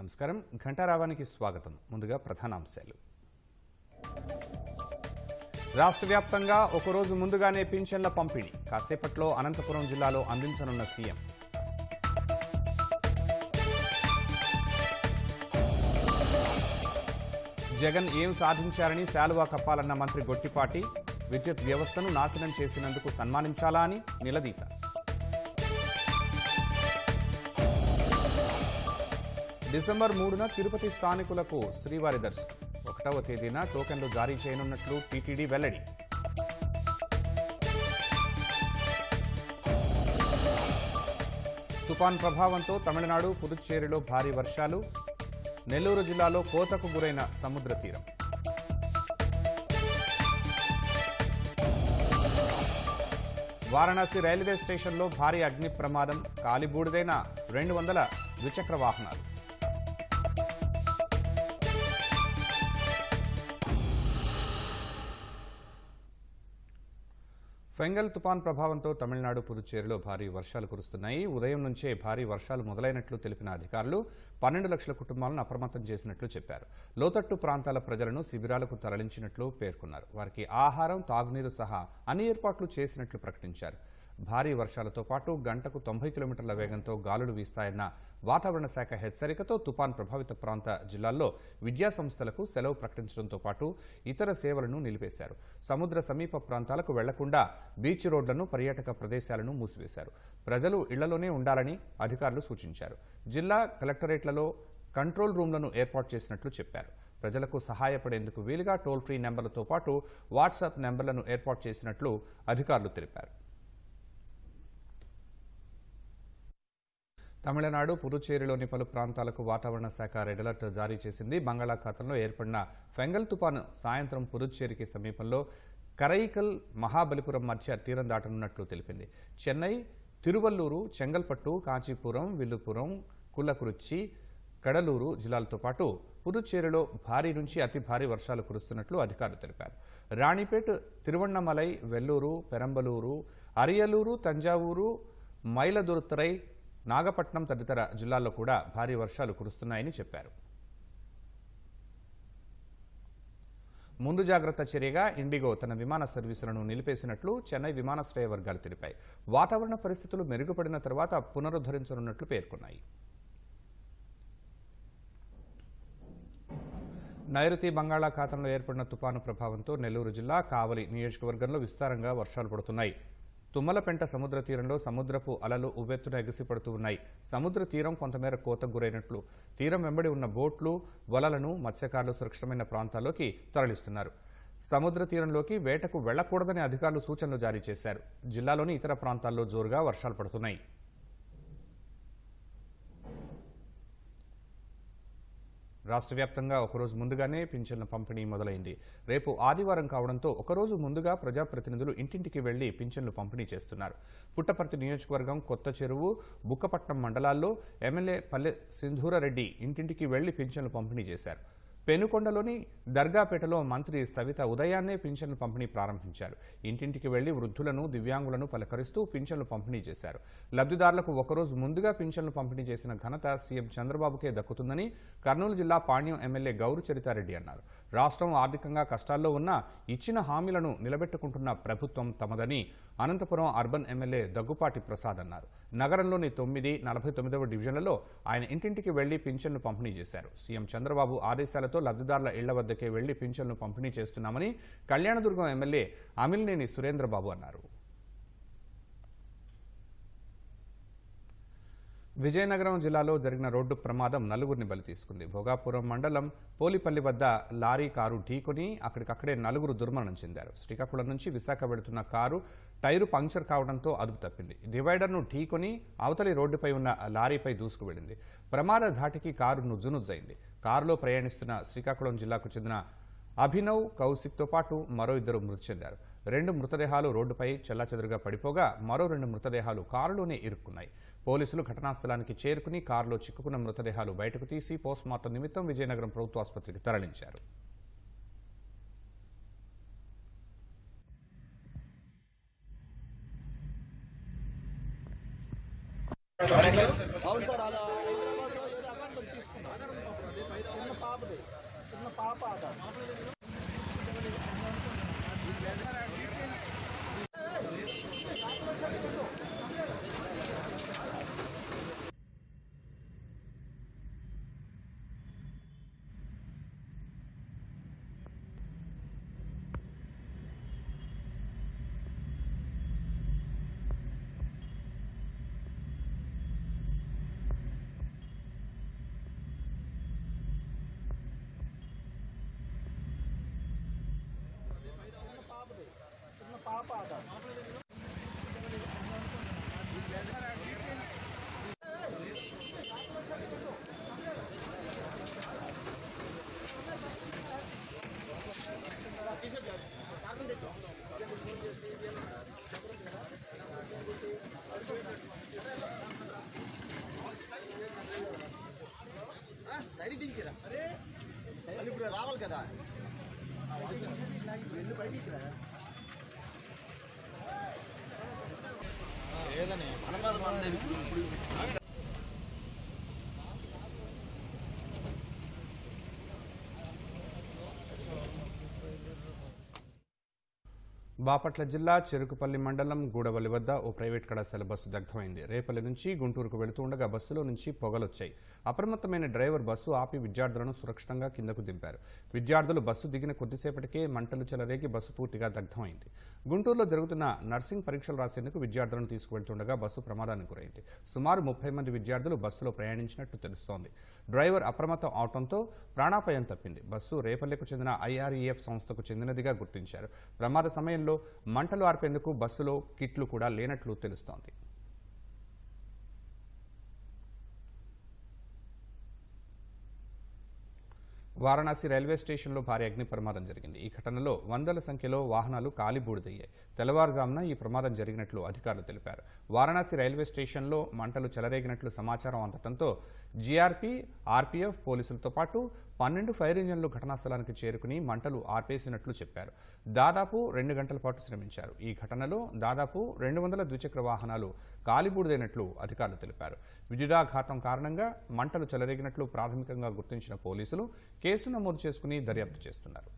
నమస్కారం ఘంటారావానికి స్వాగతం. ముందుగా ప్రధానాంశాలు. రాష్ట్ర వ్యాప్తంగా ఒక రోజు ముందుగానే పింఛన్ల పంపిణీ. కాసేపట్లో అనంతపురం జిల్లాలో అందించనున్న సీఎం. జగన్ ఏం సాధించారని శాలువా కప్పాలన్న మంత్రి గొట్టిపాటి. విద్యుత్ వ్యవస్థను నాశనం చేసినందుకు సన్మానించాలా అని నిలదీత. డిసెంబర్ 3న తిరుపతి స్థానికులకు శ్రీవారి దర్శనం. 1వ తేదీన టోకెన్లు జారీ చేయనున్నట్లు టీటీడీ వెల్లడి. తుపాన్ ప్రభావంతో తమిళనాడు, పుదుచ్చేరిలో భారీ వర్షాలు. నెల్లూరు జిల్లాలో కోతకు గురైన సముద్ర తీరం. వారణాసి రైల్వే స్టేషన్లో భారీ అగ్ని ప్రమాదం. కాలిబూడిదైన 200 ద్విచక్ర వాహనాలు. ఫెంగల్ తుపాన్ ప్రభావంతో తమిళనాడు, పుదుచ్చేరిలో భారీ వర్షాలు కురుస్తున్నాయి. ఉదయం నుంచే భారీ వర్షాలు మొదలైనట్లు తెలిపిన అధికారులు 12 లక్షల కుటుంబాలను అప్రమత్తం చేసినట్లు చెప్పారు. లోతట్టు ప్రాంతాల ప్రజలను శిబిరాలకు తరలించినట్లు పేర్కొన్నారు. వారికి ఆహారం, తాగునీరు సహా అన్ని ఏర్పాట్లు చేసినట్లు ప్రకటించారు. భారీ వర్షాలతో పాటు గంటకు 90 కిలోమీటర్ల వేగంతో గాలులు వీస్తాయన్న వాతావరణ శాఖ హెచ్చరికతో తుపాన్ ప్రభావిత ప్రాంత జిల్లాల్లో విద్యా సంస్థలకు సెలవు ప్రకటించడంతో పాటు ఇతర సేవలను నిలిపేశారు. సముద్ర సమీప ప్రాంతాలకు వెళ్లకుండా బీచ్ రోడ్లను, పర్యాటక ప్రదేశాలను మూసివేశారు. ప్రజలు ఇళ్లలోనే ఉండాలని అధికారులు సూచించారు. జిల్లా కలెక్టరేట్లలో కంట్రోల్ రూమ్లను ఏర్పాటు చేసినట్లు చెప్పారు. ప్రజలకు సహాయపడేందుకు వీలుగా టోల్ ఫ్రీ నెంబర్లతో పాటు వాట్సాప్ నెంబర్లను ఏర్పాటు చేసినట్లు అధికారులు తెలిపారు. తమిళనాడు, పుదుచ్చేరిలోని పలు ప్రాంతాలకు వాతావరణ శాఖ రెడ్ అలర్ట్ జారీ చేసింది. బంగాళాఖాతంలో ఏర్పడిన ఫెంగల్ తుపాను సాయంత్రం పుదుచ్చేరికి సమీపంలో కరైకల్, మహాబలిపురం మధ్య తీరం దాటనున్నట్లు తెలిపింది. చెన్నై, తిరువల్లూరు, చెంగల్పట్టు, కాంచీపురం, విల్లుపురం, కుల్లకురిచ్చి, కడలూరు జిల్లాలతో పాటు పుదుచ్చేరిలో భారీ నుంచి అతి భారీ వర్షాలు కురుస్తున్నట్లు అధికారులు తెలిపారు. రాణిపేట్, తిరువణ్ణమలై, వెల్లూరు, పెరంబలూరు, అరియలూరు, తంజావూరు, మైలదుర్తరై, నాగపట్నం తదితర జిల్లాల్లో కూడా భారీ వర్షాలు కురుస్తున్నాయని చెప్పారు. ముందు జాగ్రత్త చర్యగా ఇండిగో తన విమాన సర్వీసులను నిలిపేసినట్లు చెన్నై విమానాశ్రయ వర్గాలు తెలిపాయి. వాతావరణ పరిస్థితులు మెరుగుపడిన తర్వాత పునరుద్ధరించనున్నట్లు పేర్కొన్నాయి. నైరుతి బంగాళాఖాతంలో ఏర్పడిన తుపాను ప్రభావంతో నెల్లూరు జిల్లా కావలి నియోజకవర్గంలో విస్తారంగా వర్షాలు పడుతున్నాయి. తుమ్మలపెంట సముద్ర తీరంలో సముద్రపు అలలు ఉవ్వెత్తున ఎగిసిపడుతూ ఉన్నాయి. సముద్ర తీరం కొంతమేర కోతకు గురైనట్లు తీరం వెంబడి ఉన్న బోట్లు, వలలను మత్స్యకారులు సురక్షితమైన ప్రాంతాల్లోకి తరలిస్తున్నారు. సముద్ర తీరంలోకి వేటకు వెళ్లకూడదని అధికారులు సూచనలు జారీ చేశారు. జిల్లాలోని ఇతర ప్రాంతాల్లో జోరుగా వర్షాలు పడుతున్నాయి. రాష్ట్ర వ్యాప్తంగా ఒకరోజు ముందుగానే పింఛన్ల పంపిణీ మొదలైంది. రేపు ఆదివారం కావడంతో ఒకరోజు ముందుగా ప్రజాప్రతినిధులు ఇంటింటికి వెళ్లి పింఛన్లు పంపిణీ చేస్తున్నారు. పుట్టపర్తి నియోజకవర్గం, కొత్త చెరువు, బుక్కపట్నం మండలాల్లో ఎమ్మెల్యే పల్లె సింధూరారెడ్డి ఇంటింటికి వెళ్లి పింఛన్లు పంపిణీ చేశారు. పెనుకొండలోని దర్గాపేటలో మంత్రి సవిత ఉదయాన్నే పింఛన్లు పంపిణీ ప్రారంభించారు. ఇంటింటికి వెళ్లి వృద్ధులను, దివ్యాంగులను పలకరిస్తూ పింఛన్లు పంపిణీ చేశారు. లబ్ధిదారులకు ఒకరోజు ముందుగా పింఛన్లు పంపిణీ చేసిన ఘనత సీఎం చంద్రబాబుకే దక్కుతుందని కర్నూలు జిల్లా పాణ్యం ఎమ్మెల్యే గౌరు చరితారెడ్డి అన్నారు. రాష్ట్రం ఆర్థికంగా కష్టాల్లో ఉన్నా ఇచ్చిన హామీలను నిలబెట్టుకుంటున్న ప్రభుత్వం తమదని అనంతపురం అర్బన్ ఎమ్మెల్యే దగ్గుపాటి ప్రసాద్ అన్నారు. నగరంలోని 9, 49వ డివిజన్లలో ఆయన ఇంటింటికి వెళ్లి పింఛన్లు పంపిణీ చేశారు. సీఎం చంద్రబాబు ఆదేశాలతో లబ్ధిదారుల ఇళ్ల వద్దకే వెళ్లి పింఛన్లు పంపిణీ చేస్తున్నామని కళ్యాణదుర్గం ఎమ్మెల్యే అమిలినేని సురేంద్రబాబు అన్నారు. విజయనగరం జిల్లాలో జరిగిన రోడ్డు ప్రమాదం 4గురిని బలి తీసుకుంది. భోగాపురం మండలం పోలిపల్లి వద్ద లారీ కారు ఢీకొని అక్కడికక్కడే 4గురు దుర్మరణం చెందారు. శ్రీకాకుళం నుంచి విశాఖ వెళుతున్న కారు టైరు పంక్చర్ కావడంతో అదుపు తప్పింది. డివైడర్ను ఢీకొని అవతలి రోడ్డుపై ఉన్న లారీపై దూసుకు వెళ్లింది. ప్రమాద ధాటికి కారు నుజ్జునుజ్జైంది. కారులో ప్రయాణిస్తున్న శ్రీకాకుళం జిల్లాకు చెందిన అభినవ్, కౌశిక్తో పాటు మరో 2 మృతి చెందారు. 2 మృతదేహాలు రోడ్డుపై చెల్లాచెదురుగా పడిపోగా మరో 2 మృతదేహాలు కారులోనే ఇరుక్కున్నాయి. పోలీసులు ఘటనా స్థలానికి చేరుకుని కారులో చిక్కుకున్న మృతదేహాలు బయటకు తీసి పోస్టుమార్టం నిమిత్తం విజయనగరం ప్రభుత్వ ఆసుపత్రికి తరలించారు. అవును సార్ అలా హైదరాబాద్లో ఏదో అపార్ట్మెంట్ తీసుకున్నాం సైడ్ దించిరా మళ్ళీ ఇప్పుడు రావాలి కదా వెళ్ళి బయటికి రా ఏదని మనమాలి ఇప్పుడు బాపట్ల జిల్లా చెరుకుపల్లి మండలం గూడవల్లి వద్ద ఓ ప్రైవేట్ కళాశాల బస్సు దగ్ధమైంది. రేపల్లి నుంచి గుంటూరుకు వెళుతూ ఉండగా బస్సులో నుంచి పొగలొచ్చాయి. అప్రమత్తమైన డ్రైవర్ బస్సు ఆపి విద్యార్థులను సురక్షితంగా కిందకు దింపారు. విద్యార్థులు బస్సు దిగిన కొద్దిసేపటికే మంటలు చెలరేగి బస్సు పూర్తిగా దగ్ధమైంది. గుంటూరులో జరుగుతున్న నర్సింగ్ పరీక్షలు రాసేందుకు విద్యార్థులను తీసుకువెళ్తుండగా బస్సు ప్రమాదానికి గురైంది. సుమారు 30 మంది విద్యార్థులు బస్సులో ప్రయాణించినట్టు తెలుస్తోంది. డ్రైవర్ అప్రమత్తం అవడంతో ప్రాణాపాయం తప్పింది. బస్సు రేపల్లెకు చెందిన IREF సంస్థకు చెందినదిగా గుర్తించారు. ప్రమాద సమయంలో మంటలు ఆర్పేందుకు బస్సులో కిట్లు కూడా లేనట్లు తెలుస్తోంది. వారణాసి రైల్వే స్టేషన్లో భారీ అగ్ని ప్రమాదం జరిగింది. ఈ ఘటనలో వందల సంఖ్యలో వాహనాలు కాలిబూడిదయ్యాయి. తెల్లవారుజామున ఈ ప్రమాదం జరిగినట్లు అధికారులు తెలిపారు. వారణాసి రైల్వే స్టేషన్లో మంటలు చెలరేగినట్లు సమాచారం అందడంతో జీఆర్పీ, ఆర్పీఎఫ్ పోలీసులతో పాటు 12 ఫైర్ ఇంజన్లు ఘటనా స్థలానికి చేరుకుని మంటలు ఆర్పేసినట్లు చెప్పారు. దాదాపు 2 గంటల పాటు శ్రమించారు. ఈ ఘటనలో దాదాపు 200 ద్విచక్ర వాహనాలు కాలిబూడిదైనట్లు అధికారులు తెలిపారు. విద్యుదాఘాతం కారణంగా మంటలు చెలరేగినట్లు ప్రాథమికంగా గుర్తించిన పోలీసులు కేసు నమోదు చేసుకుని దర్యాప్తు చేస్తున్నారు.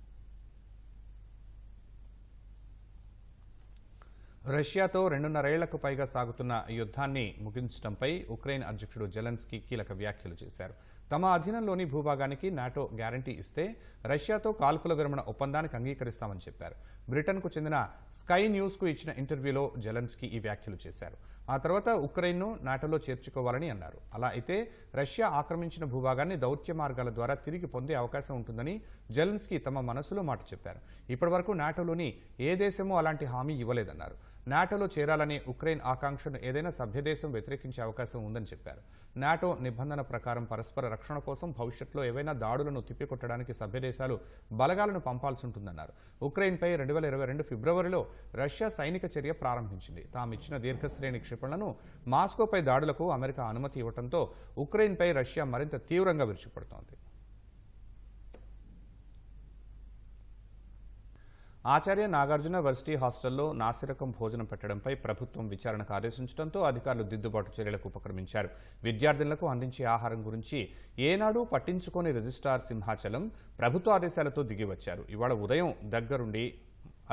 రష్యాతో 2.5 ఏళ్లకు పైగా సాగుతున్న యుద్ధాన్ని ముగించడంపై ఉక్రెయిన్ అధ్యక్షుడు జెలెన్స్కీ కీలక వ్యాఖ్యలు చేశారు. తమ అధీనంలోని భూభాగానికి నాటో గ్యారంటీ ఇస్తే రష్యాతో కాల్పుల విరమణ ఒప్పందానికి అంగీకరిస్తామని చెప్పారు. బ్రిటన్కు చెందిన స్కై న్యూస్కు ఇచ్చిన ఇంటర్వ్యూలో జెలెన్స్కీ ఈ వ్యాఖ్యలు చేశారు. ఆ తర్వాత ఉక్రెయిన్ను నాటోలో చేర్చుకోవాలని అన్నారు. అలా అయితే రష్యా ఆక్రమించిన భూభాగాన్ని దౌత్య మార్గాల ద్వారా తిరిగి పొందే అవకాశం ఉంటుందని జెలెన్స్కీ తమ మనసులో మాట చెప్పారు. ఇప్పటివరకు నాటోలోని ఏ దేశమూ అలాంటి హామీ ఇవ్వలేదన్నారు. నాటోలో చేరాలనే ఉక్రెయిన్ ఆకాంక్షను ఏదైనా సభ్యదేశం వ్యతిరేకించే అవకాశం ఉందని చెప్పారు. నాటో నిబంధన ప్రకారం పరస్పర రక్షణ కోసం భవిష్యత్తులో ఏవైనా దాడులను తిప్పికొట్టడానికి సభ్యదేశాలు బలగాలను పంపాల్సి ఉంటుందన్నారు. ఉక్రెయిన్పై 2022 ఫిబ్రవరిలో రష్యా సైనిక చర్య ప్రారంభించింది. తామిచ్చిన దీర్ఘశ్రేణి క్షిపణులను మాస్కోపై దాడులకు అమెరికా అనుమతి ఇవ్వడంతో ఉక్రెయిన్పై రష్యా మరింత తీవ్రంగా విరుచుకుపడుతోంది. ఆచార్య నాగార్జున వర్సిటీ హాస్టల్లో నాసిరకం భోజనం పెట్టడంపై ప్రభుత్వం విచారణకు ఆదేశించడంతో అధికారులు దిద్దుబాటు చర్యలకు ఉపక్రమించారు. విద్యార్థులకు అందించే ఆహారం గురించి ఏనాడు పట్టించుకోని రిజిస్ట్రార్ సింహాచలం ప్రభుత్వ ఆదేశాలతో దిగివచ్చారు. ఇవాళ ఉదయం దగ్గరుండి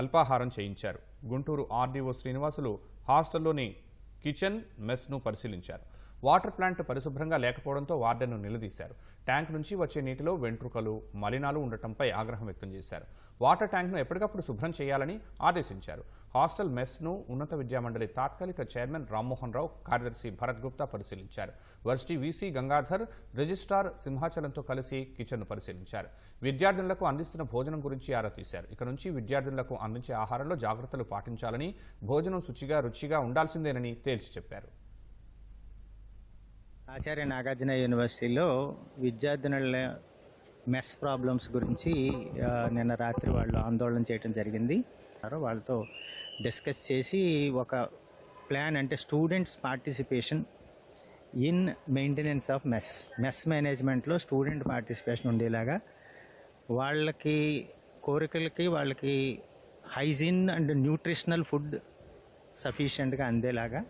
అల్పాహారం చేయించారు. గుంటూరు ఆర్డీఓ శ్రీనివాసులు హాస్టల్లోని కిచెన్ మెస్ను పరిశీలించారు. వాటర్ ప్లాంట్ పరిశుభ్రంగా లేకపోవడంతో వార్డెన్ను నిలదీశారు. ట్యాంక్ నుంచి వచ్చే నీటిలో వెంట్రుకలు, మలినాలు ఉండటంపై ఆగ్రహం వ్యక్తం చేశారు. వాటర్ ట్యాంక్ను ఎప్పటికప్పుడు శుభ్రం చేయాలని ఆదేశించారు. హాస్టల్ మెస్ను ఉన్నత విద్యామండలి తాత్కాలిక చైర్మన్ రామ్మోహన్ రావు, కార్యదర్శి భరత్ గుప్తా పరిశీలించారు. వర్సిటీ వీసీ గంగాధర్, రిజిస్ట్రార్ సింహాచలంతో కలిసి కిచెన్ను పరిశీలించారు. విద్యార్థులకు అందిస్తున్న భోజనం గురించి ఆరా తీశారు. ఇక నుంచి విద్యార్థులకు అందించే ఆహారంలో జాగ్రత్తలు పాటించాలని, భోజనం శుచిగా, రుచిగా ఉండాల్సిందేనని తేల్చి చెప్పారు. ఆచార్య నాగార్జున యూనివర్సిటీలో విద్యార్థినుల మెస్ ప్రాబ్లమ్స్ గురించి నిన్న రాత్రి వాళ్ళు ఆందోళన చేయడం జరిగింది. వాళ్ళతో డిస్కస్ చేసి ఒక ప్లాన్, అంటే students participation in maintenance of mess మేనేజ్మెంట్లో స్టూడెంట్ పార్టిసిపేషన్ ఉండేలాగా, వాళ్ళకి కోరికలకి వాళ్ళకి హైజీన్ అండ్ న్యూట్రిషనల్ ఫుడ్ సఫిషియెంట్గా అందేలాగా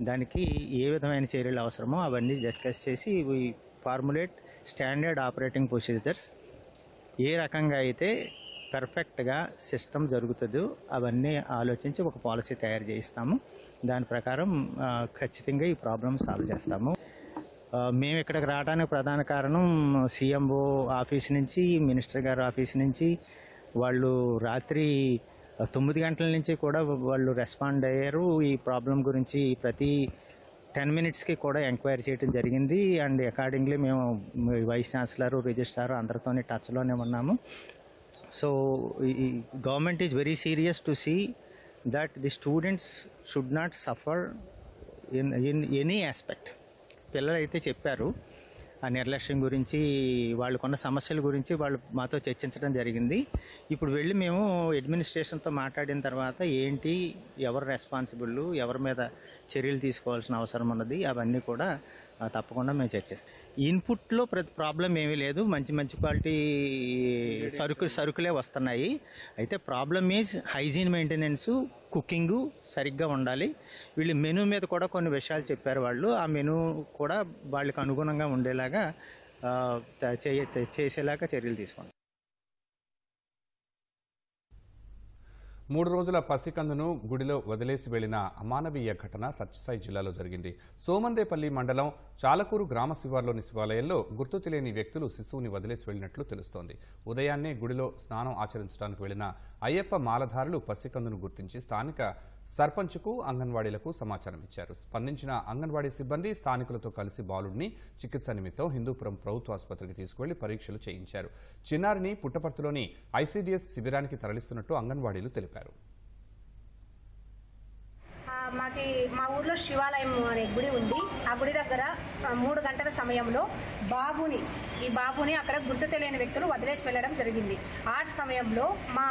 దానికి ఏ విధమైన చర్యలు అవసరమో అవన్నీ డిస్కస్ చేసి we formulate standard operating procedures ఏ రకంగా అయితే పర్ఫెక్ట్గా సిస్టమ్ జరుగుతుందో అవన్నీ ఆలోచించి ఒక పాలసీ తయారు చేయిస్తాము. దాని ప్రకారం ఖచ్చితంగా ఈ ప్రాబ్లం సాల్వ్ చేస్తాము. మేము ఇక్కడికి రావడానికి ప్రధాన కారణం సీఎంఓ ఆఫీస్ నుంచి, మినిస్టర్ గారి ఆఫీస్ నుంచి వాళ్ళు రాత్రి 9 గంటల నుంచి కూడా వాళ్ళు రెస్పాండ్ అయ్యారు. ఈ ప్రాబ్లం గురించి ప్రతి 10 మినిట్స్కి కూడా ఎంక్వైరీ చేయడం జరిగింది. అండ్ అకార్డింగ్లీ మేము వైస్ ఛాన్సలర్, రిజిస్ట్రార్ అందరితోనే టచ్లోనే ఉన్నాము. సో ఈ government is very serious to see that the students should not suffer in any aspect. పిల్లలు అయితే చెప్పారు ఆ నిర్లక్ష్యం గురించి, వాళ్ళకున్న సమస్యల గురించి వాళ్ళు మాతో చర్చించడం జరిగింది. ఇప్పుడు వెళ్ళి మేము అడ్మినిస్ట్రేషన్తో మాట్లాడిన తర్వాత ఏంటి, ఎవరు రెస్పాన్సిబుల్, ఎవరి మీద చర్యలు తీసుకోవాల్సిన అవసరం ఉన్నది, అవన్నీ కూడా తప్పకుండా మేము చర్చిస్తాం. ఇన్పుట్లో ప్రతి ప్రాబ్లం ఏమీ లేదు, మంచి మంచి క్వాలిటీ సరుకులే వస్తున్నాయి. అయితే problem is hygiene maintenance, cooking సరిగ్గా ఉండాలి. వీళ్ళు మెనూ మీద కూడా కొన్ని విషయాలు చెప్పారు వాళ్ళు. ఆ మెనూ కూడా వాళ్ళకి అనుగుణంగా ఉండేలాగా చేసేలాగా చర్యలు తీసుకోండి. 3 రోజుల పసికందును గుడిలో వదిలేసి వెళ్లిన అమానవీయ ఘటన సత్యసాయి జిల్లాలో జరిగింది. సోమందేపల్లి మండలం చాలకూరు గ్రామ శివార్లోని శివాలయంలో గుర్తు తెలియని వ్యక్తులు శిశువుని వదిలేసి వెళ్లినట్లు తెలుస్తోంది. ఉదయాన్నే గుడిలో స్నానం ఆచరించడానికి వెళ్లిన అయ్యప్ప మాలధారులు పసికందును గుర్తించి స్థానిక సర్పంచ్కు, అంగన్వాడీలకు సమాచారం ఇచ్చారు. స్పందించిన అంగన్వాడీ సిబ్బంది స్థానికులతో కలిసి బాలుడిని చికిత్స నిమిత్తం హిందూపురం ప్రభుత్వ ఆసుపత్రికి తీసుకువెళ్లి పరీక్షలు చేయించారు. చిన్నారిని పుట్టపర్తిలోని ఐసీడీఎస్ శిబిరానికి తరలిస్తున్నట్టు అంగన్వాడీలు తెలిపారు. మా ఊర్లో శివాలయం అనే గుడి ఉంది. ఆ గుడి దగ్గర 3 గంటల సమయంలో ఈ బాబుని అక్కడ గుర్తు తెలియని వ్యక్తులు వదిలేసి వెళ్ళడం జరిగింది. ఆ సమయంలో మా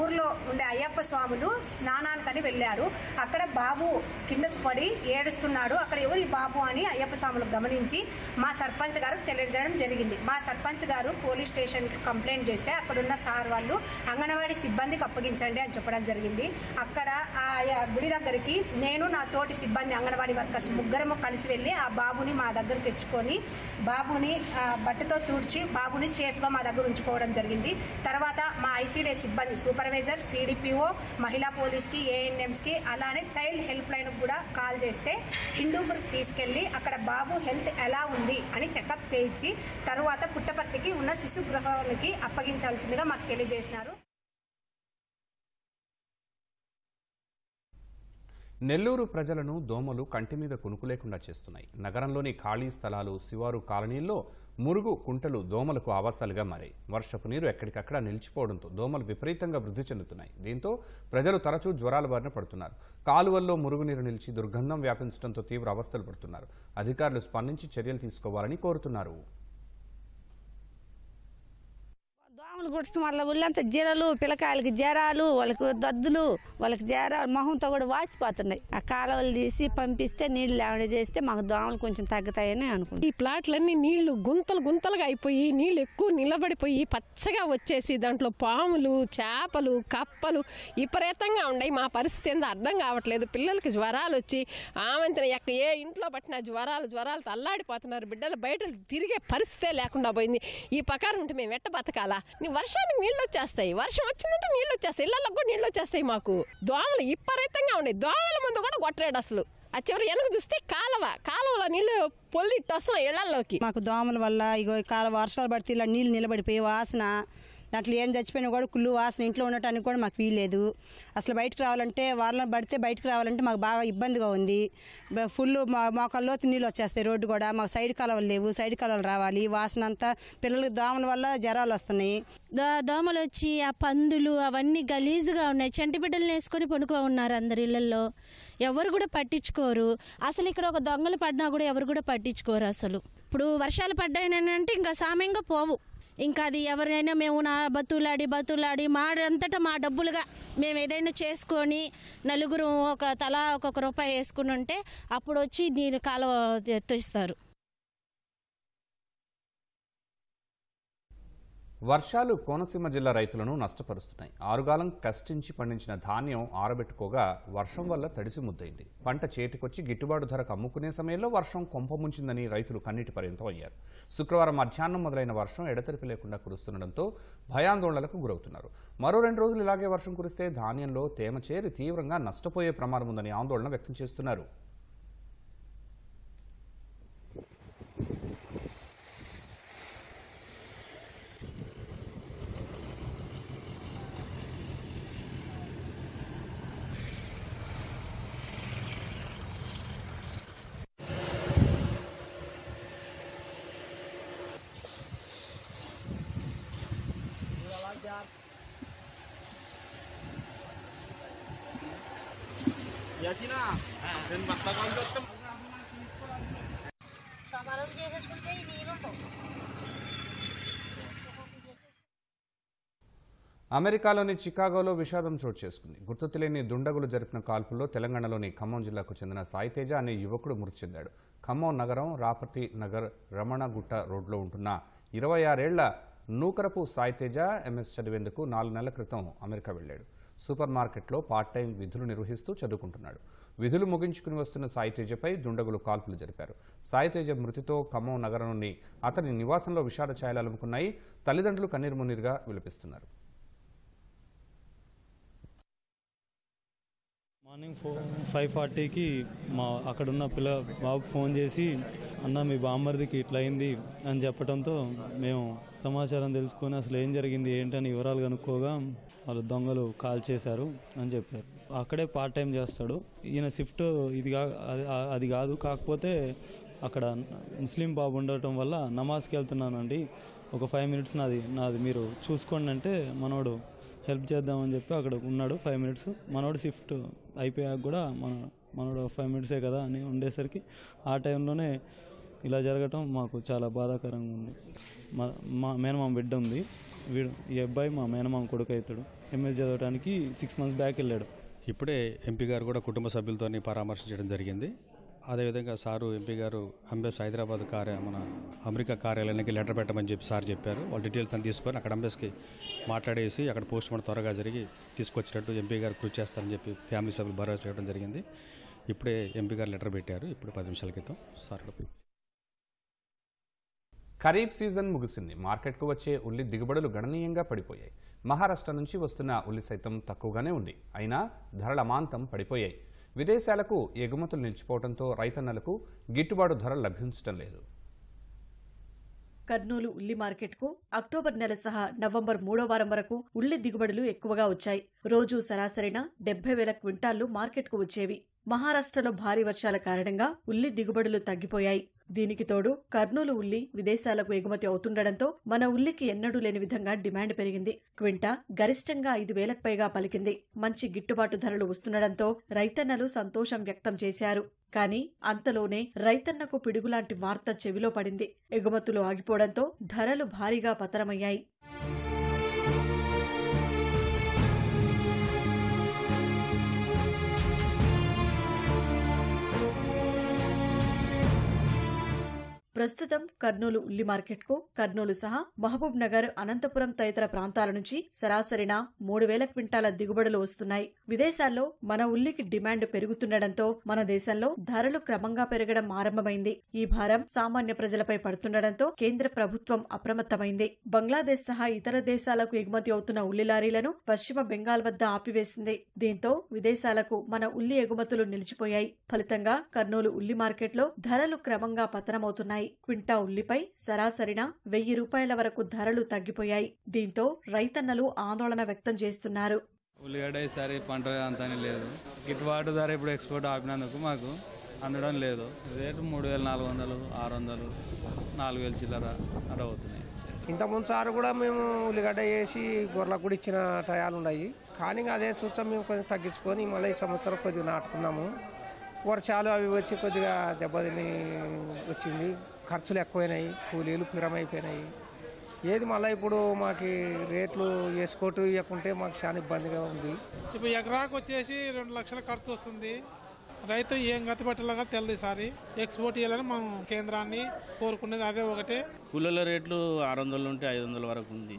ఊర్లో ఉండే అయ్యప్ప స్వాములు స్నానానికని వెళ్ళారు. అక్కడ బాబు కిందకు పడి ఏడుస్తున్నాడు. అక్కడ ఎవరు ఈ బాబు అని అయ్యప్ప స్వాములు గమనించి మా సర్పంచ్ గారు తెలియజేయడం జరిగింది. మా సర్పంచ్ గారు పోలీస్ స్టేషన్కి కంప్లైంట్ చేస్తే అక్కడున్న సార్ వాళ్ళు అంగన్వాడీ సిబ్బందికి అప్పగించండి అని చెప్పడం జరిగింది. అక్కడ ఆ గుడి దగ్గరికి నేను, నా తోటి సిబ్బంది, అంగన్వాడీ వర్కర్స్ ముగ్గురము కలిసి వెళ్ళి ఆ బాబుని మా దగ్గర తెచ్చుకొని బాబుని బట్టతో తుడిచి బాబుని సేఫ్గా మా దగ్గర ఉంచుకోవడం జరిగింది. తర్వాత మా ఐసీడీఎస్ సిబ్బంది, సూపర్వైజర్, సిడిపిఓ, మహిళా పోలీస్కి, ఏఎన్ఎంస్కి, అలానే చైల్డ్ హెల్ప్ లైన్ కూడా కాల్ చేస్తే హిందూపురికి తీసుకెళ్లి అక్కడ బాబు హెల్త్ ఎలా ఉంది అని చెకప్ చేయించి తర్వాత పుట్టపర్తికి ఉన్న శిశు గృహానికి అప్పగించాల్సిందిగా మాకు తెలియజేసినారు. నెల్లూరు ప్రజలను దోమలు కంటి మీద కునుకు లేకుండా చేస్తున్నాయి. నగరంలోని ఖాళీ స్థలాలు, శివారు కాలనీల్లో మురుగు కుంటలు దోమలకు ఆవాసాలుగా మారాయి. వర్షపు నీరు ఎక్కడికక్కడ నిలిచిపోవడంతో దోమలు విపరీతంగా వృద్ధి చెందుతున్నాయి. దీంతో ప్రజలు తరచూ జ్వరాల బారిన పడుతున్నారు. కాలువల్లో మురుగునీరు నిలిచి దుర్గంధం వ్యాపించడంతో తీవ్ర అవస్థలు పడుతున్నారు. అధికారులు స్పందించి చర్యలు తీసుకోవాలని కోరుతున్నారు. దోమలు కుడుతూ వాళ్ళ ఊళ్ళంతా జీరలు, పిల్లకాయలకి జ్వరాలు, వాళ్ళకి దద్దులు, వాళ్ళకి జ్వరాలు మొహంతో కూడా వాచిపోతున్నాయి. ఆ కాలువలు తీసి పంపిస్తే నీళ్లు లేవడ చేస్తే మాకు దోమలు కొంచెం తగ్గుతాయని అనుకుంటాం. ఈ ప్లాట్లన్నీ నీళ్లు గుంతలుగా అయిపోయి నీళ్లు ఎక్కువ నిలబడిపోయి పచ్చగా వచ్చేసి దాంట్లో పాములు, చేపలు, కప్పలు విపరీతంగా ఉన్నాయి. మా పరిస్థితి ఏందో అర్థం కావట్లేదు. పిల్లలకి జ్వరాలు వచ్చి ఆమంతిన ఏ ఇంట్లో పట్టిన జ్వరాలతో అల్లాడిపోతున్నారు. బిడ్డలు బయట తిరిగే పరిస్థితే లేకుండా పోయింది. ఈ ప్రకారం ఉంటే మేము ఎట్ట బతకాలా? వర్షానికి నీళ్ళు వచ్చేస్తాయి, వర్షం వచ్చిందంటే నీళ్ళు వచ్చేస్తాయి, ఇళ్లలో కూడా నీళ్ళు వచ్చేస్తాయి. మాకు దోమలు విపరీతంగా ఉన్నాయి. దోమల ముందు కూడా కొట్టలేడు అసలు. ఆ చివరి వెనక చూస్తే కాలువలో నీళ్ళు పొల్లిట్టు వస్తున్నాయి ఇళ్లలోకి. మాకు దోమల వల్ల ఇగో వర్షాలు పడితే ఇలా నీళ్ళు నిలబడిపోయి వాసన, దాంట్లో ఏం చచ్చిపోయినా కూడా కుళ్ళు వాసన, ఇంట్లో ఉండటానికి కూడా మాకు వీల్లేదు. అసలు బయటకు రావాలంటే వారాలను పడితే బయటకు రావాలంటే మాకు బాగా ఇబ్బందిగా ఉంది. ఫుల్ మోకాల్లోతు నీళ్ళు వచ్చేస్తాయి. రోడ్డు కూడా మాకు సైడ్ కాలువలు లేవు, సైడ్ కాలువలు రావాలి. వాసన అంతా పిల్లలకు దోమల వల్ల జ్వరాలు వస్తున్నాయి. దోమలు వచ్చి ఆ పందులు అవన్నీ గలీజుగా ఉన్నాయి. చంటి బిడ్డలు వేసుకొని పనుకో ఉన్నారు అందరి ఇళ్లలో. ఎవరు కూడా పట్టించుకోరు. అసలు ఇక్కడ ఒక దొంగలు పడినా కూడా ఎవరు కూడా పట్టించుకోరు. అసలు ఇప్పుడు వర్షాలు పడ్డాయనంటే ఇంకా సామ్యంగా పోవు. ఇంకా అది ఎవరైనా మేము బతులాడి మాడంతటా మా డబ్బులుగా మేము ఏదైనా చేసుకొని నలుగురు తలా ఒక్కొక్క రూపాయి వేసుకుని ఉంటే అప్పుడు వచ్చి నీళ్ళు కాలువ ఎత్తిస్తారు. వర్షాలు కోనసీమ జిల్లా రైతులను నష్టపరుస్తున్నాయి. ఆరుగాలం కష్టించి పండించిన ధాన్యం ఆరబెట్టుకోగా వర్షం వల్ల తడిసి ముద్దయింది. పంట చేతికొచ్చి గిట్టుబాటు ధరకు అమ్ముకునే సమయంలో వర్షం కొంపముంచిందని రైతులు కన్నీటి పర్యంతం అయ్యారు. శుక్రవారం మధ్యాహ్నం మొదలైన వర్షం ఎడతెరిపి లేకుండా కురుస్తుండటంతో భయాందోళనలకు గురవుతున్నారు. మరో 2 రోజులు ఇలాగే వర్షం కురిస్తే ధాన్యంలో తేమ చేరి తీవ్రంగా నష్టపోయే ప్రమాదం ఉందని ఆందోళన వ్యక్తం చేస్తున్నారు. అమెరికాలోని చికాగోలో విషాదం చోటు చేసుకుంది. గుర్తు తెలియని దుండగులు జరిపిన కాల్పుల్లో తెలంగాణలోని ఖమ్మం జిల్లాకు చెందిన సాయితేజ అనే యువకుడు మృతి చెందాడు. ఖమ్మం నగరం రాపతి నగర్ రమణగుట్ట రోడ్లో ఉంటున్న 26 ఏళ్ల నూకరపు సాయితేజ ఎంఎస్ చదివేందుకు 4 నెలల క్రితం అమెరికా వెళ్లాడు. సూపర్ మార్కెట్లో పార్ట్ టైం విధులు నిర్వహిస్తూ చదువుకుంటున్నాడు. విధులు ముగించుకుని వస్తున్న సాయితేజపై దుండగులు కాల్పులు జరిపారు. సాయితేజ మృతితో ఖమ్మం నగరంలోని అతని నివాసంలో విషాద ఛాయలు అలుముకున్నాయి. తల్లిదండ్రులు కన్నీరు మున్నీరుగా విలపిస్తున్నారు. మార్నింగ్ 5:40కి అక్కడున్న బాబు ఫోన్ చేసి, అన్న మీ బామ్మర్దికి ఇట్లా అయింది అని చెప్పడంతో మేము సమాచారం తెలుసుకొని అసలు ఏం జరిగింది ఏంటని వివరాలు కనుక్కోగా వాళ్ళు దొంగలు కాల్ చేశారు అని చెప్పారు. అక్కడే పార్ట్ టైం చేస్తాడు. ఈయన షిఫ్ట్ అది కాదు, కాకపోతే అక్కడ ముస్లిం బాబు ఉండటం వల్ల నమాజ్కి వెళ్తున్నానండి, ఒక 5 మినిట్స్ నాది మీరు చూసుకోండి అంటే మనోడు హెల్ప్ చేద్దామని చెప్పి అక్కడ ఉన్నాడు 5 మినిట్స్. మనోడు షిఫ్ట్ అయిపోయాక కూడా మనోడు 5 మినిట్సే కదా అని ఉండేసరికి ఆ టైంలోనే ఇలా జరగటం మాకు చాలా బాధాకరంగా ఉంది. మా మేనమామ బిడ్డ ఉంది, ఈ అబ్బాయి మా మేనమామ కొడుకు అవుతాడు. ఎంఎస్ చదవడానికి 6 మంత్స్ బ్యాక్ వెళ్ళాడు. ఇప్పుడే ఎంపీ గారు కూడా కుటుంబ సభ్యులతో పరామర్శించడం జరిగింది. అదేవిధంగా సారు ఎంపీ గారు అంబేస్ హైదరాబాద్ మన అమెరికా కార్యాలయానికి లెటర్ పెట్టమని చెప్పి సార్ చెప్పారు. వాళ్ళ డీటెయిల్స్ అని తీసుకొని అక్కడ అంబేస్కి మాట్లాడేసి అక్కడ పోస్ట్ మార్టం త్వరగా జరిగి తీసుకొచ్చినట్టు ఎంపీ గారు కృషి చేస్తారని చెప్పి ఫ్యామిలీ సభ్యులు భరోసా ఇవ్వడం జరిగింది. ఇప్పుడే ఎంపీ గారు లెటర్ పెట్టారు. ఇప్పుడు 10 నిమిషాల క్రితం సార్. ఖరీఫ్ సీజన్ ముగిసింది. మార్కెట్కు వచ్చే ఉల్లి దిగుబడులు గణనీయంగా పడిపోయాయి. మహారాష్ట్ర నుంచి వస్తున్న ఉల్లి సైతం తక్కువగానే ఉంది. అయినా ధరల అమాంతం పడిపోయాయి. విదేశాలకు ఎగుమతులు నిలిచిపోవడంతో రైతన్నలకు గిట్టుబాటు ధరలు లభించడం లేదు. కర్నూలు ఉల్లి మార్కెట్కు అక్టోబర్ నెల సహా నవంబర్ 3వ వారం వరకు ఉల్లి దిగుబడులు ఎక్కువగా వచ్చాయి. రోజు సరాసరిన 70,000 క్వింటాళ్లు మార్కెట్కు వచ్చేవి. మహారాష్ట్రలో భారీ వర్షాల కారణంగా ఉల్లి దిగుబడులు తగ్గిపోయాయి. దీనికి తోడు కర్నూలు ఉల్లి విదేశాలకు ఎగుమతి అవుతుండటంతో మన ఉల్లికి ఎన్నడూ లేని విధంగా డిమాండ్ పెరిగింది. క్వింటా గరిష్టంగా 5,000కు పైగా పలికింది. మంచి గిట్టుబాటు ధరలు వస్తుండటంతో రైతన్నలు సంతోషం వ్యక్తం చేశారు. కానీ అంతలోనే రైతన్నకు పిడుగులాంటి వార్త చెవిలో పడింది. ఎగుమతులు ఆగిపోవడంతో ధరలు భారీగా పతనమయ్యాయి. ప్రస్తుతం కర్నూలు ఉల్లి మార్కెట్కు కర్నూలు సహా మహబూబ్ నగర్, అనంతపురం తదితర ప్రాంతాల నుంచి సరాసరిన 3,000 క్వింటాల దిగుబడులు వస్తున్నాయి. విదేశాల్లో మన ఉల్లికి డిమాండ్ పెరుగుతుండటంతో మన దేశంలో ధరలు క్రమంగా పెరగడం ఆరంభమైంది. ఈ భారం సామాన్య ప్రజలపై పడుతుండటంతో కేంద్ర ప్రభుత్వం అప్రమత్తమైంది. బంగ్లాదేశ్ సహా ఇతర దేశాలకు ఎగుమతి అవుతున్న ఉల్లి లారీలను పశ్చిమ బెంగాల్ వద్ద ఆపివేసింది. దీంతో విదేశాలకు మన ఉల్లి ఎగుమతులు నిలిచిపోయాయి. ఫలితంగా కర్నూలు ఉల్లి మార్కెట్లో ధరలు క్రమంగా పతనమవుతున్నాయి. క్వింటా ఉల్లిపై సరాసరిన 1,000 రూపాయల వరకు ధరలు తగ్గిపోయాయి. దీంతో రైతన్నలు ఆందోళన వ్యక్తం చేస్తున్నారు. ఉల్లిగడ్డ ఈసారి పంట అంతానే లేదు. గిట్టుబాటు ధర ఇప్పుడు ఎక్స్పోర్ట్ ఆపినందుకు మాకు అందడం లేదు. రేటు 3,400, 600, 4,000 చిల్లర అలా అవుతున్నాయి. ఇంతకుముందు సార్ కూడా మేము ఉల్లిగడ్డ వేసి గొర్రెలకు కూడా ఇచ్చిన టయాలు ఉన్నాయి. కానీ అదే చూస్తాం మేము కొంచెం తగ్గించుకొని మళ్ళీ ఈ సంవత్సరం కొద్దిగా నాటుకున్నాము. వర్షాలు అవి వచ్చి కొద్దిగా దెబ్బతిని వచ్చింది. ఖర్చులు ఎక్కువైనాయి, కూలీలు పిరమైపోయినాయి. ఏది మళ్ళీ ఇప్పుడు మాకు రేట్లు వేసుకోటు ఇవ్వకుంటే మాకు చాలా ఇబ్బందిగా ఉంది. ఇప్పుడు ఎకరాకు వచ్చేసి 2 లక్షల ఖర్చు వస్తుంది. రైతు ఏం గతి పట్టేలాగా తెలియదు ఈసారి. ఎక్స్పోర్ట్ చేయాలని మనం కేంద్రాన్ని కోరుకునేది అదే ఒకటే. కూలీల రేట్లు 600 నుండి 500 వరకు ఉంది.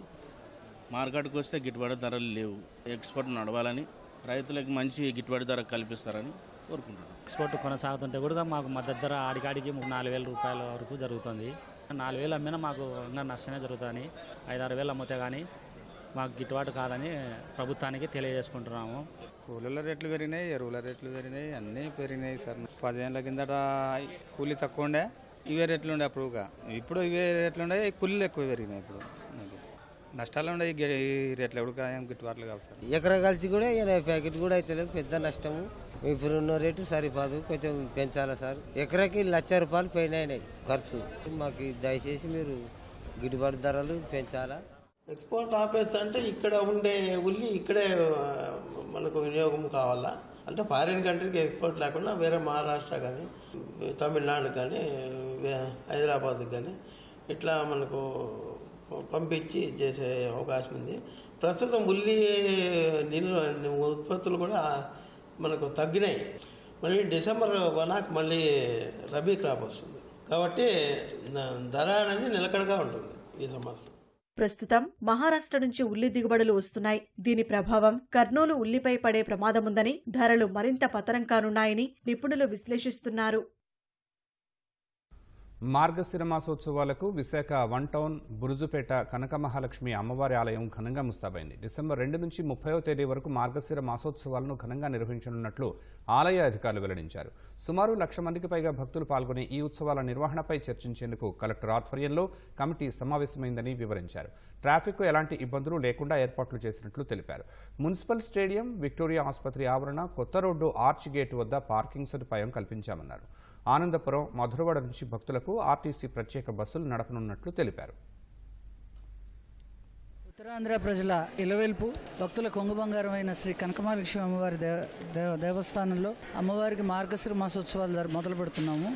మార్కెట్కి వస్తే గిట్టుబాటు ధరలు లేవు. ఎక్స్పోర్ట్ నడవాలని రైతులకు మంచి గిట్టుబాటు ధర కల్పిస్తారని కోరుకుంటున్నాం. ఎక్స్పోర్ట్ కొనసాగుతుంటే కూడా మాకు మద్దతు ధర ఆడికాడికి 4,000 రూపాయల వరకు జరుగుతుంది. 4,000 అమ్మినా మాకు ఇంకా నష్టమే జరుగుతుంది. 5-6 వేలు అమ్మితే కానీ మాకు గిట్టుబాటు కాదని ప్రభుత్వానికి తెలియజేసుకుంటున్నాము. కూలీల రేట్లు పెరిగినాయి, ఎరువుల రేట్లు పెరిగినాయి, అన్నీ పెరిగినాయి సార్. 10 ఏళ్ళ కిందట కూలీ తక్కువ ఉండే, ఇవే రేట్లు ఉండే అప్పుడుగా. ఇప్పుడు ఇవే రేట్లు ఉండే, కూలీలు ఎక్కువ పెరిగినాయి. ఇప్పుడు నష్టాలు ఉండే, ఈ రేట్లు ఎవరికి ఏం గిట్టుబాట్లు కావు సార్. ఎకరా కలిసి కూడా 80 ప్యాకెట్ కూడా అయితే పెద్ద నష్టము. ఇప్పుడున్న రేటు సరిపోదు, కొంచెం పెంచాలా సార్. ఎకరాకి 1,00,000 రూపాయలు పైన ఖర్చు. మాకు దయచేసి మీరు గిట్టుబాటు ధరలు పెంచాలా. ఎక్స్పోర్ట్ ఆఫీస్ అంటే ఇక్కడ ఉండే ఉల్లి ఇక్కడే మనకు వినియోగం కావాలా అంటే ఫారిన్ కంట్రీకి ఎక్స్పోర్ట్ లేకుండా వేరే మహారాష్ట్ర కానీ తమిళనాడు కానీ హైదరాబాద్కి కానీ ఇట్లా మనకు పంపించి చేసే అవకాశం ఉంది. ప్రస్తుతం ఉల్లి ఉత్పత్తులు కూడా మనకు తగ్గినాయి. మళ్ళీ డిసెంబర్ 1 మళ్ళీ రబీ క్రాప్ వస్తుంది కాబట్టి ధర అనేది నిలకడగా ఉంటుంది ఈ సంవత్సరం. ప్రస్తుతం మహారాష్ట్ర నుంచి ఉల్లి దిగుబడులు వస్తున్నాయి. దీని ప్రభావం కర్నూలు ఉల్లిపై పడే ప్రమాదముందని, ధరలు మరింత పతనం కానున్నాయని నిపుణులు విశ్లేషిస్తున్నారు. మార్గశిర మాసోత్సవాలకు విశాఖ 1 టౌన్ బురుజుపేట కనక మహాలక్ష్మి అమ్మవారి ఆలయం ఘనంగా ముస్తాబైంది. డిసెంబర్ 2 నుంచి 30వ తేదీ వరకు మార్గశిర మాసోత్సవాలను ఘనంగా నిర్వహించనున్నట్లు ఆలయ అధికారులు వెల్లడించారు. సుమారు 1,00,000 మందికి పైగా భక్తులు పాల్గొనే ఈ ఉత్సవాల నిర్వహణపై చర్చించేందుకు కలెక్టర్ ఆధ్వర్యంలో కమిటీ సమావేశమైందని వివరించారు. ట్రాఫిక్ ఎలాంటి ఇబ్బందులు లేకుండా ఏర్పాట్లు చేసినట్లు తెలిపారు. మున్సిపల్ స్టేడియం, విక్టోరియా ఆసుపత్రి ఆవరణ, కొత్త రోడ్డు ఆర్చ్ గేట్ వద్ద పార్కింగ్ సదుపాయం కల్పించామన్నారు. ఆనందపురం, మధురవాడ నుంచి భక్తులకు ఆర్టీసీ ప్రత్యేక బస్సులు నడపనున్నట్లు తెలిపారు. ఉత్తరాంధ్ర ప్రజల ఇలవెల్పు భక్తుల కొంగు బంగారమైన శ్రీ కనకమహాలక్ష్మి అమ్మవారి దేవస్థానంలో అమ్మవారికి మార్గశిర మాసోత్సవాలు మొదలు పెడుతున్నాము.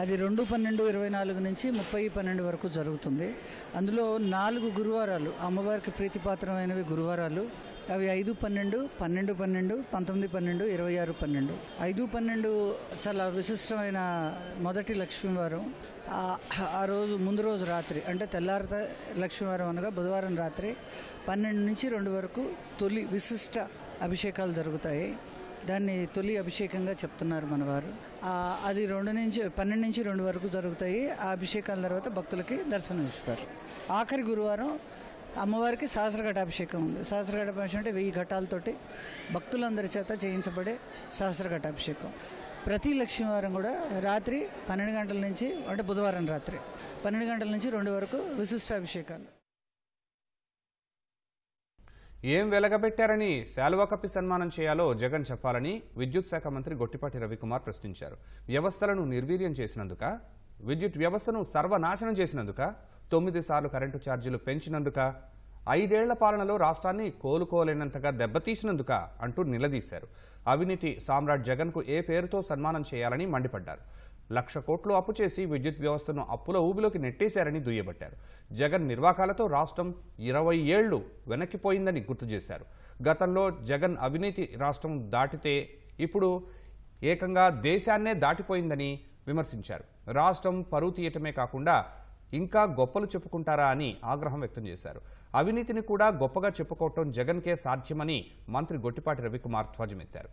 అది 2/12/24 నుంచి 30/12 వరకు జరుగుతుంది. అందులో 4 గురువారాలు అమ్మవారికి ప్రీతిపాత్రమైనవి గురువారాలు. అవి 5/12, 12/12, 19/12, 26/12. 5/12 చాలా విశిష్టమైన మొదటి లక్ష్మీవారం. ఆ రోజు ముందు రోజు రాత్రి అంటే తెల్లారిత లక్ష్మీవారం అనగా బుధవారం రాత్రి 12 నుంచి 2 వరకు తొలి విశిష్ట అభిషేకాలు జరుగుతాయి. దాన్ని తొలి అభిషేకంగా చెప్తున్నారు మనవారు. అది 12 నుంచి 2 వరకు జరుగుతాయి. ఆ అభిషేకాల తర్వాత భక్తులకి దర్శనం ఇస్తారు. ఆఖరి గురువారం అమ్మవారికి సహస్రఘటాభిషేకం ఉంది. సహస్రఘటాభిషేకం అంటే 1000 ఘటాలతోటి భక్తులందరి చేత చేయించబడే సహస్రఘటాభిషేకం. ప్రతి లక్ష్మీవారం కూడా రాత్రి 12 గంటల నుంచి అంటే బుధవారం రాత్రి 12 గంటల నుంచి 2 వరకు విశిష్టాభిషేకాలు. ఏం వెలగబెట్టారని శాలువా కప్పి సన్మానం చేయాలో జగన్ చెప్పాలని విద్యుత్ శాఖ మంత్రి గొట్టిపాటి రవికుమార్ ప్రశ్నించారు. వ్యవస్థలను నిర్వీర్యం చేసినందుక, విద్యుత్ వ్యవస్థను సర్వనాశనం చేసినందుక, 9 సార్లు కరెంటు ఛార్జీలు పెంచినందుక, 5 ఏళ్ల పాలనలో రాష్ట్రాన్ని కోలుకోలేనంతగా దెబ్బతీసినందుక అంటూ నిలదీశారు. అవినీతి సామ్రాట్ జగన్కు ఏ పేరుతో సన్మానం చేయాలని మండిపడ్డారు. 1,00,000 కోట్లు అప్పు చేసి విద్యుత్ వ్యవస్థను అప్పుల ఊబిలోకి నెట్టేశారని దుయ్యబట్టారు. జగన్ నిర్వాకాలతో రాష్ట్రం 20 ఏళ్లు వెనక్కిపోయిందని గుర్తు చేశారు. గతంలో జగన్ అవినీతి రాష్ట్రం దాటితే ఇప్పుడు ఏకంగా దేశాన్నే దాటిపోయిందని విమర్శించారు. రాష్ట్రం పరువు తీయటమే కాకుండా ఇంకా గొప్పలు చెప్పుకుంటారా అని ఆగ్రహం వ్యక్తం చేశారు. అవినీతిని కూడా గొప్పగా చెప్పుకోవటం జగన్కే సాధ్యమని మంత్రి గొట్టిపాటి రవికుమార్ ధ్వజమెత్తారు.